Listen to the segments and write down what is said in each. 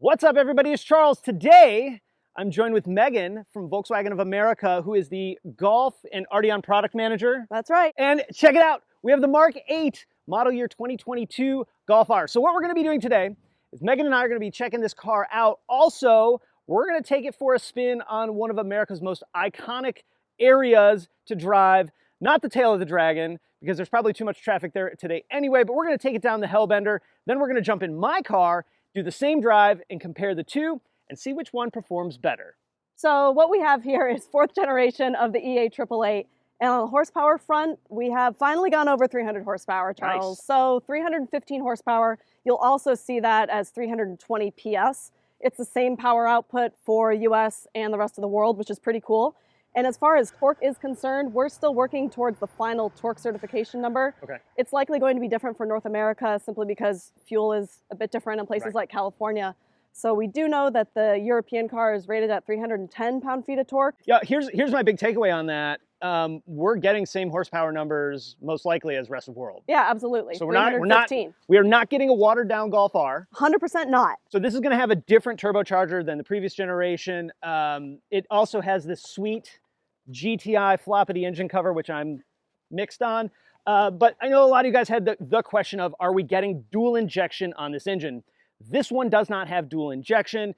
What's up, everybody? It's Charles. Today, I'm joined with Megan from Volkswagen of America, who is the Golf and Arteon product manager. That's right. And check it out. We have the Mark 8 model year 2022 Golf R. So what we're going to be doing today is Megan and I are going to be checking this car out. Also, we're going to take it for a spin on one of America's most iconic areas to drive. Not the tail of the dragon, because there's probably too much traffic there today anyway, but we're going to take it down the Hellbender. Then we're going to jump in my car, do the same drive, and compare the two and see which one performs better. So what we have here is 4th generation of the E888. And on the horsepower front, we have finally gone over 300 horsepower, Charles. Nice. So 315 horsepower. You'll also see that as 320 PS. It's the same power output for US and the rest of the world, which is pretty cool. And as far as torque is concerned, we're still working towards the final torque certification number. Okay. It's likely going to be different for North America simply because fuel is a bit different in places like California. So we do know that the European car is rated at 310 pound-feet of torque. Yeah, here's my big takeaway on that. We're getting same horsepower numbers most likely as rest of world. Yeah, absolutely. So we are not getting a watered down Golf R. 100% not. So this is going to have a different turbocharger than the previous generation. It also has this sweet GTI floppity engine cover, which I'm mixed on. But I know a lot of you guys had the question of, are we getting dual injection on this engine? This one does not have dual injection.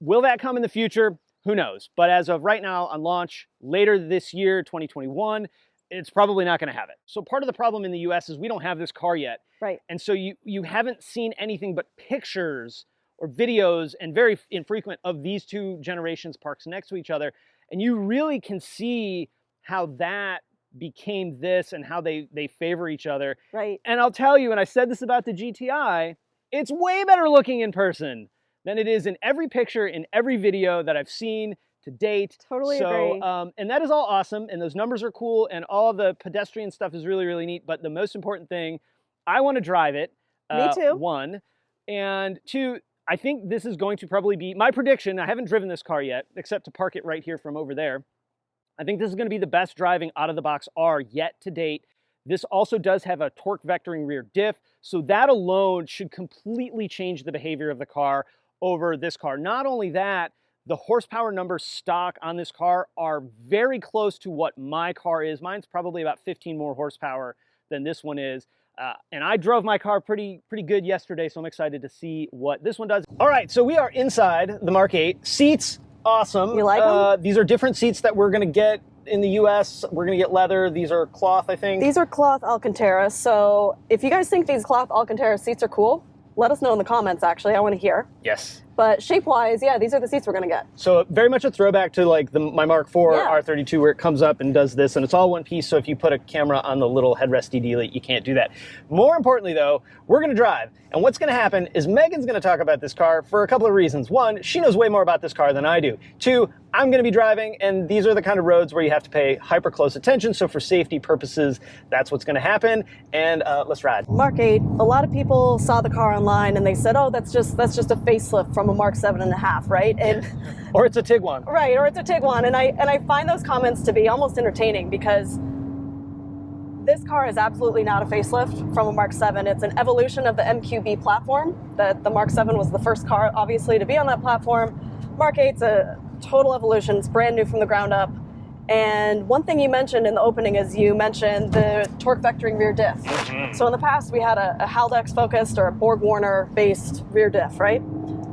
Will that come in the future? Who knows? But as of right now, on launch later this year, 2021, it's probably not going to have it. So part of the problem in the US is we don't have this car yet. Right. And so you haven't seen anything but pictures or videos, and very infrequent, of these two generations parked next to each other. And you really can see how that became this and how they favor each other. Right. And I'll tell you, and I said this about the GTI, it's way better looking in person than it is in every picture, in every video that I've seen to date. Totally agree. And that is all awesome, and those numbers are cool, and all the pedestrian stuff is really, really neat. But the most important thing, I want to drive it. Me too. One. And two, I think this is going to probably be, my prediction, I haven't driven this car yet, except to park it right here from over there. I think this is going to be the best driving out-of-the-box R yet to date. This also does have a torque vectoring rear diff, so that alone should completely change the behavior of the car over this car. Not only that, the horsepower numbers stock on this car are very close to what my car is. Mine's probably about 15 more horsepower than this one is. And I drove my car pretty good yesterday, so I'm excited to see what this one does. All right, so we are inside the Mark 8. Seats, awesome. You like them? These are different seats that we're going to get in the US. We're going to get leather. These are cloth, I think. These are cloth Alcantara. So if you guys think these cloth Alcantara seats are cool, let us know in the comments, actually. I want to hear. Yes. But shape-wise, yeah, these are the seats we're going to get. So very much a throwback to like my Mark IV Yeah. R32, where it comes up and does this, and it's all one piece, so if you put a camera on the little headresty deal, you can't do that. More importantly, though, we're going to drive. And what's going to happen is Megan's going to talk about this car for a couple of reasons. One, she knows way more about this car than I do. Two, I'm going to be driving, and these are the kind of roads where you have to pay hyper close attention, so for safety purposes, that's what's going to happen. And let's ride. Mark 8, a lot of people saw the car online and they said, oh, that's just a facelift from a Mark 7.5, right? And or it's a Tiguan. Right, or it's a Tiguan. And I find those comments to be almost entertaining, because this car is absolutely not a facelift from a Mark 7. It's an evolution of the MQB platform. That the Mark 7 was the first car, obviously, to be on that platform. Mark 8's a total evolution. It's brand new from the ground up. And one thing you mentioned in the opening is you mentioned the torque vectoring rear diff. Mm-hmm. So in the past, we had a Haldex focused or a Borg-Warner based rear diff, right?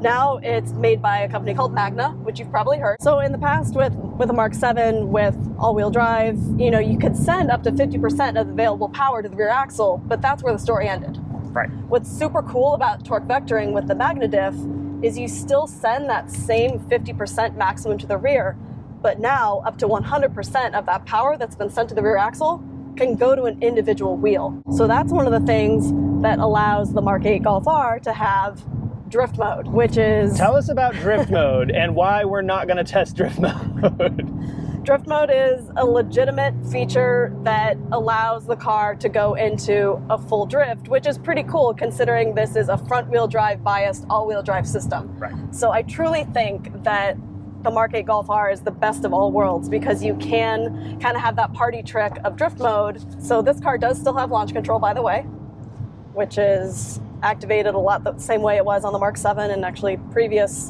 Now it's made by a company called Magna, which you've probably heard. So in the past, with a Mark 7 with all-wheel drive, you could send up to 50% of the available power to the rear axle, but that's where the story ended. Right. What's super cool about torque vectoring with the Magna diff is you still send that same 50% maximum to the rear, but now up to 100% of that power that's been sent to the rear axle can go to an individual wheel. So that's one of the things that allows the Mark 8 Golf R to have drift mode, which is... Tell us about drift mode and why we're not going to test drift mode. Drift mode is a legitimate feature that allows the car to go into a full drift, which is pretty cool considering this is a front-wheel drive biased all-wheel drive system. Right. So I truly think that the Mark 8 Golf R is the best of all worlds, because you can kind of have that party trick of drift mode. So this car does still have launch control, by the way, which is activated a lot the same way it was on the Mark 7 and actually previous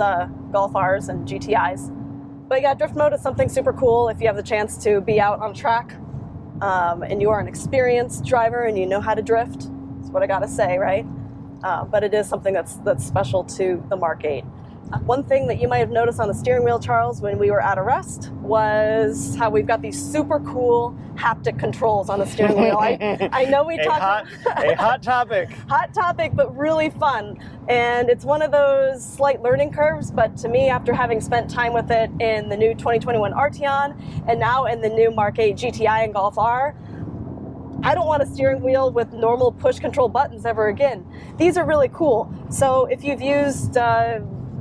Golf Rs and GTIs. But yeah, drift mode is something super cool if you have the chance to be out on a track and you are an experienced driver and you know how to drift. That's what I gotta say, right? But it is something that's special to the Mark 8. One thing that you might have noticed on the steering wheel, Charles, when we were at a rest was how we've got these super cool haptic controls on the steering wheel. I know we talked a hot topic. Hot topic, but really fun. And it's one of those slight learning curves, but to me, after having spent time with it in the new 2021 Arteon and now in the new Mark 8 GTI and Golf R, I don't want a steering wheel with normal push control buttons ever again. These are really cool. So if you've used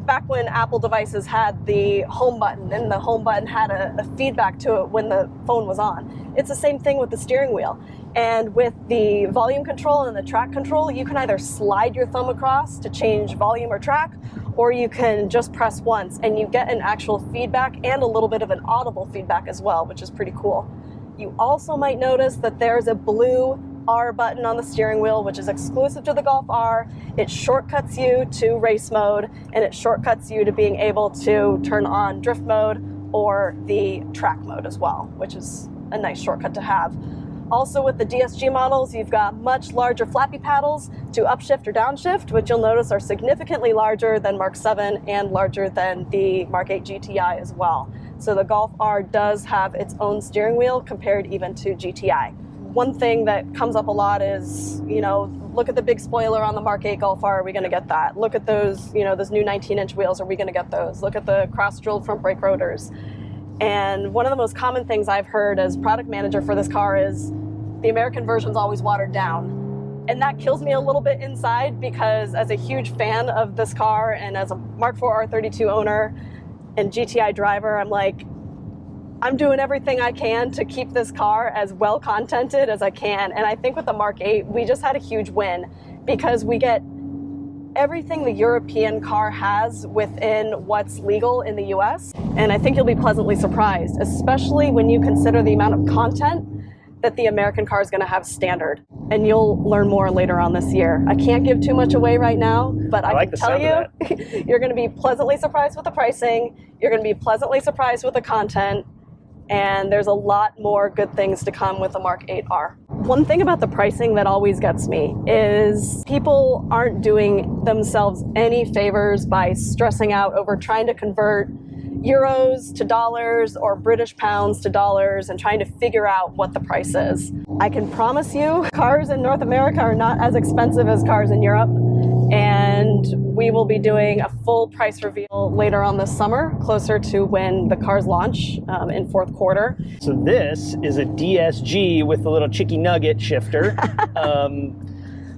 back when Apple devices had the home button and the home button had a feedback to it when the phone was on. It's the same thing with the steering wheel. And with the volume control and the track control, you can either slide your thumb across to change volume or track, or you can just press once and you get an actual feedback and a little bit of an audible feedback as well, which is pretty cool. You also might notice that there's a blue R button on the steering wheel, which is exclusive to the Golf R. It shortcuts you to race mode, and it shortcuts you to being able to turn on drift mode or the track mode as well, which is a nice shortcut to have. Also with the DSG models, you've got much larger flappy paddles to upshift or downshift, which you'll notice are significantly larger than Mark 7 and larger than the Mark 8 GTI as well. So the Golf R does have its own steering wheel compared even to GTI. One thing that comes up a lot is, look at the big spoiler on the Mark 8 Golf R, are we gonna get that? Look at those, those new 19-inch wheels, are we gonna get those? Look at the cross-drilled front brake rotors. And one of the most common things I've heard as product manager for this car is the American version's always watered down. And that kills me a little bit inside because as a huge fan of this car and as a Mark 4 R32 owner and GTI driver, I'm like, I'm doing everything I can to keep this car as well contented as I can. And I think with the Mark 8, we just had a huge win because we get everything the European car has within what's legal in the US. And I think you'll be pleasantly surprised, especially when you consider the amount of content that the American car is going to have standard. And you'll learn more later on this year. I can't give too much away right now, but I can tell you, you're going to be pleasantly surprised with the pricing. You're going to be pleasantly surprised with the content. And there's a lot more good things to come with the Mark 8R. One thing about the pricing that always gets me is people aren't doing themselves any favors by stressing out over trying to convert euros to dollars or British pounds to dollars and trying to figure out what the price is. I can promise you, cars in North America are not as expensive as cars in Europe. And we will be doing a full price reveal later on this summer, closer to when the cars launch in fourth quarter. So this is a DSG with the little chicky nugget shifter.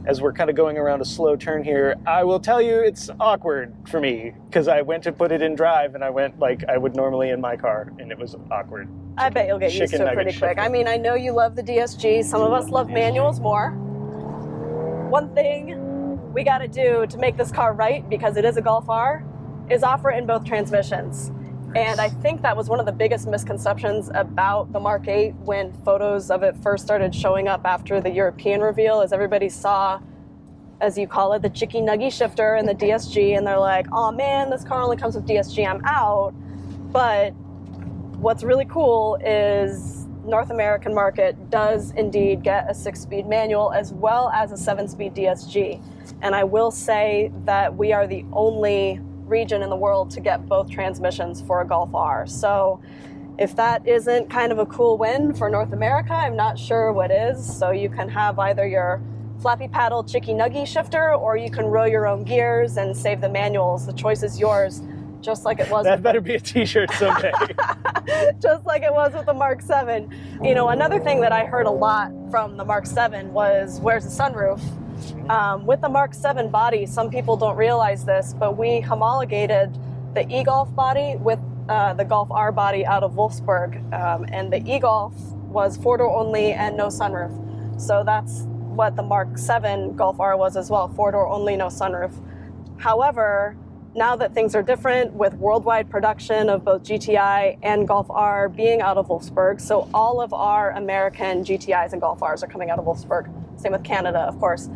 As we're kind of going around a slow turn here, I will tell you it's awkward for me because I went to put it in drive and I went like I would normally in my car and it was awkward. I bet you'll get used to it pretty quick. I mean, I know you love the DSG. Some of us love manuals more. One thing we got to do to make this car right, because it is a Golf R, is offer it in both transmissions. And I think that was one of the biggest misconceptions about the Mark 8 when photos of it first started showing up after the European reveal, as everybody saw, as you call it, the chicky nuggy shifter and the DSG, and they're like, oh man, this car only comes with DSG, I'm out. But what's really cool is North American market does indeed get a 6-speed manual as well as a 7-speed DSG. And I will say that we are the only region in the world to get both transmissions for a Golf R. So if that isn't kind of a cool win for North America, I'm not sure what is. So you can have either your flappy paddle chicky nuggy shifter, or you can row your own gears and save the manuals. The choice is yours, just like it was. That better be a t-shirt someday. Just like it was with the Mark 7. Another thing that I heard a lot from the Mark 7 was, where's the sunroof? With the Mark 7 body, some people don't realize this, but we homologated the e-Golf body with the Golf R body out of Wolfsburg, and the e-Golf was 4-door only and no sunroof. So that's what the Mark 7 Golf R was as well, 4-door only, no sunroof. However, now that things are different with worldwide production of both GTI and Golf R being out of Wolfsburg, so all of our American GTIs and Golf Rs are coming out of Wolfsburg. Same with Canada, of course.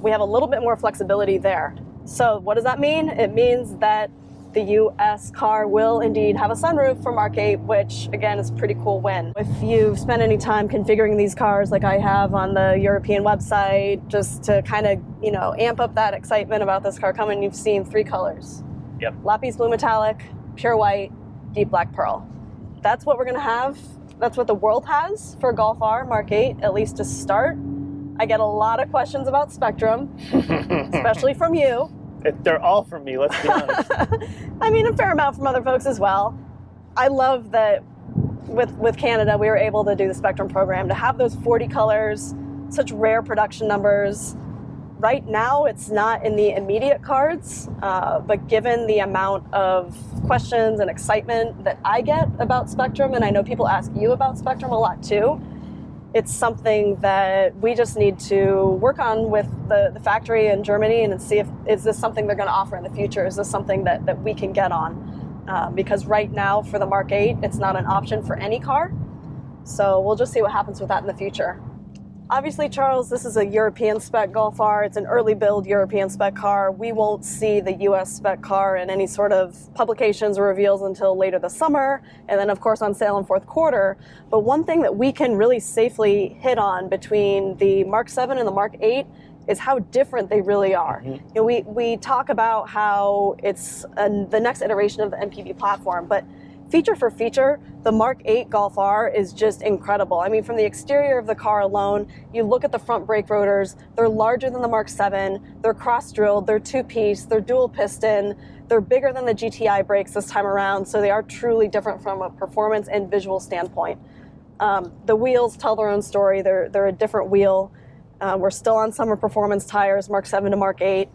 We have a little bit more flexibility there. So what does that mean? It means that the US car will indeed have a sunroof for Mark 8, which again is a pretty cool win. If you've spent any time configuring these cars like I have on the European website, just to kind of, amp up that excitement about this car coming, you've seen 3 colors. Yep. Lapis Blue Metallic, Pure White, Deep Black Pearl. That's what we're gonna have. That's what the world has for Golf R Mark 8, at least to start. I get a lot of questions about Spectrum, especially from you. They're all from me, let's be honest. I mean, a fair amount from other folks as well. I love that with Canada, we were able to do the Spectrum program, to have those 40 colors, such rare production numbers. Right now, it's not in the immediate cards, but given the amount of questions and excitement that I get about Spectrum, and I know people ask you about Spectrum a lot too, it's something that we just need to work on with the factory in Germany and see is this something they're going to offer in the future? Is this something that we can get on? Because right now for the Mark 8, it's not an option for any car. So we'll just see what happens with that in the future. Obviously, Charles, this is a European spec Golf R. It's an early build European spec car. We won't see the US spec car in any sort of publications or reveals until later this summer, and then of course on sale in fourth quarter. But one thing that we can really safely hit on between the Mark 7 and the Mark 8 is how different they really are. Mm-hmm. We talk about how it's the next iteration of the MPV platform, but feature for feature, the Mark 8 Golf R is just incredible. I mean, from the exterior of the car alone, you look at the front brake rotors, they're larger than the Mark 7, they're cross-drilled, they're two-piece, they're dual piston, they're bigger than the GTI brakes this time around, so they are truly different from a performance and visual standpoint. The wheels tell their own story. They're a different wheel. We're still on summer performance tires, Mark 7 to Mark 8.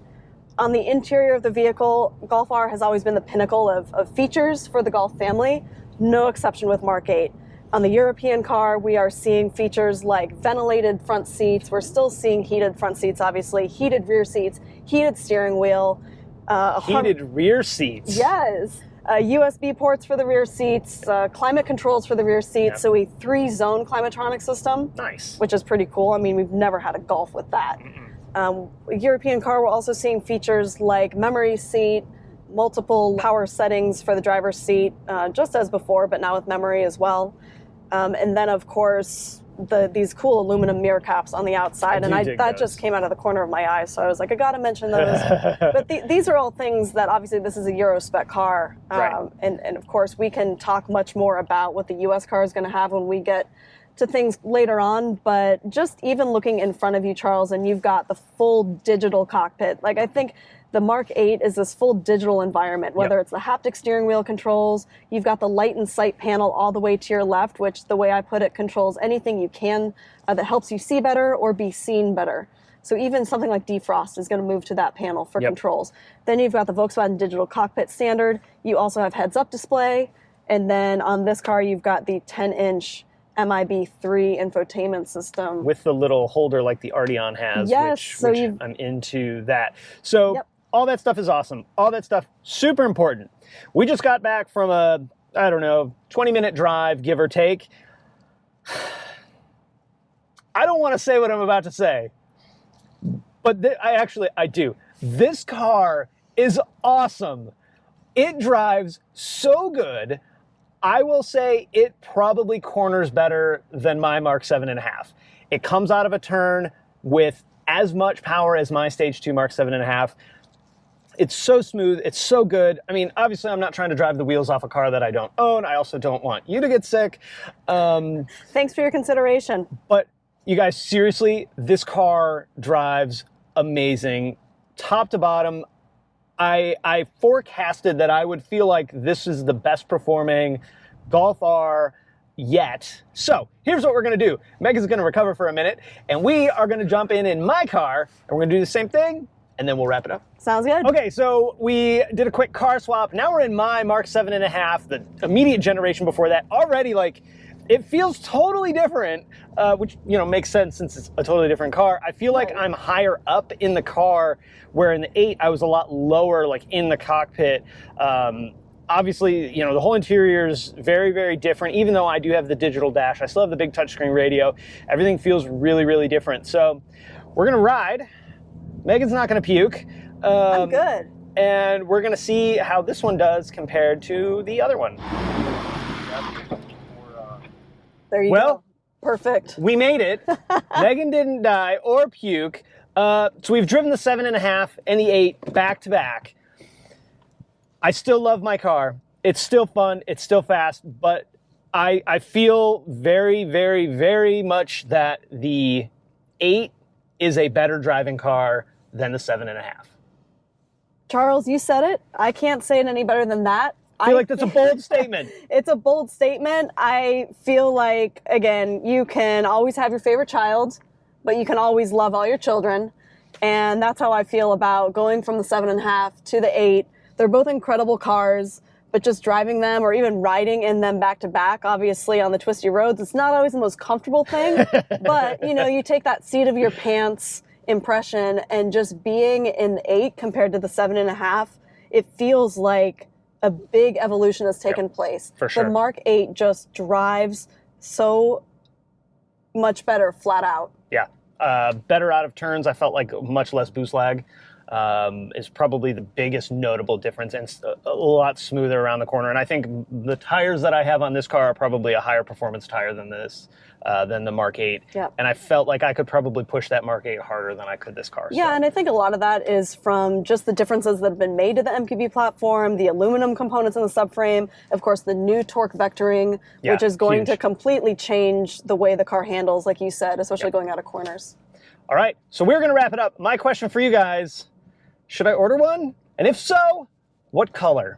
On the interior of the vehicle, Golf R has always been the pinnacle of features for the Golf family, no exception with Mark 8. On the European car, we are seeing features like ventilated front seats. We're still seeing heated front seats, obviously, heated rear seats, heated steering wheel. Heated rear seats? Yes. USB ports for the rear seats, climate controls for the rear seats, yep. So a 3-zone climatronic system. Nice. Which is pretty cool. I mean, we've never had a Golf with that. European car, we're also seeing features like memory seat, multiple power settings for the driver's seat, just as before, but now with memory as well. And then, of course, these cool aluminum mirror caps on the outside, that just came out of the corner of my eye, so I was like, I gotta mention those. But these are all things that, obviously, this is a Euro spec car, right. And of course, we can talk much more about what the US car is going to have when we get to things later on, but just even looking in front of you, Charles, and you've got the full digital cockpit. Like, I think the Mark 8 is this full digital environment, whether yep. It's the haptic steering wheel controls, you've got the light and sight panel all the way to your left, which, the way I put it, controls anything you can that helps you see better or be seen better. So even something like defrost is going to move to that panel for yep. controls. Then you've got the Volkswagen Digital Cockpit Standard. You also have heads-up display. And then on this car, you've got the 10-inch MIB3 infotainment system. With the little holder like the Arteon has, yes, which I'm into that. So yep. All that stuff is awesome. All that stuff, super important. We just got back from a, 20-minute drive, give or take. I don't want to say what I'm about to say, but I do. This car is awesome. It drives so good. I will say it probably corners better than my Mark 7.5. It comes out of a turn with as much power as my Stage 2 Mark 7.5. It's so smooth, it's so good. I mean, obviously I'm not trying to drive the wheels off a car that I don't own. I also don't want you to get sick. Thanks for your consideration. But you guys, seriously, this car drives amazing. Top to bottom, I forecasted that I would feel like this is the best performing Golf R yet. So here's what we're gonna do. Megan's gonna recover for a minute, and we are gonna jump in my car, and we're gonna do the same thing, and then we'll wrap it up. Sounds good. Okay, so we did a quick car swap. Now we're in my Mark 7.5, the immediate generation before that. Already, like, it feels totally different, which, makes sense since it's a totally different car. I feel like I'm higher up in the car, where in the 8, I was a lot lower, like, in the cockpit. Obviously, the whole interior is very, very different. Even though I do have the digital dash, I still have the big touchscreen radio. Everything feels really, really different. So we're gonna ride. Megan's not gonna puke. I'm good. And we're gonna see how this one does compared to the other one. There you go. Perfect. We made it. Megan didn't die or puke. So we've driven the 7.5 and the 8 back to back. I still love my car. It's still fun. It's still fast. But I feel very, very, very much that the 8 is a better driving car than the 7.5. Charles, you said it. I can't say it any better than that. I feel like that's a bold statement. It's a bold statement. I feel like, again, you can always have your favorite child, but you can always love all your children. And that's how I feel about going from the 7.5 to the 8. They're both incredible cars, but just driving them or even riding in them back to back, obviously on the twisty roads, it's not always the most comfortable thing. But, you know, you take that seat of your pants impression and just being in the 8 compared to the 7.5, it feels like a big evolution has taken place. For sure. The Mark 8 just drives so much better flat out. Yeah. Better out of turns. I felt like much less boost lag is probably the biggest notable difference, and a lot smoother around the corner. And I think the tires that I have on this car are probably a higher performance tire than this, than the Mark 8. Yep. And I felt like I could probably push that Mark 8 harder than I could this car. Yeah, so. and I think a lot of that is from just the differences that have been made to the MQB platform, the aluminum components in the subframe, of course, the new torque vectoring, which is going to completely change the way the car handles, like you said, especially going out of corners. All right, so we're going to wrap it up. My question for you guys, should I order one? And if so, what color?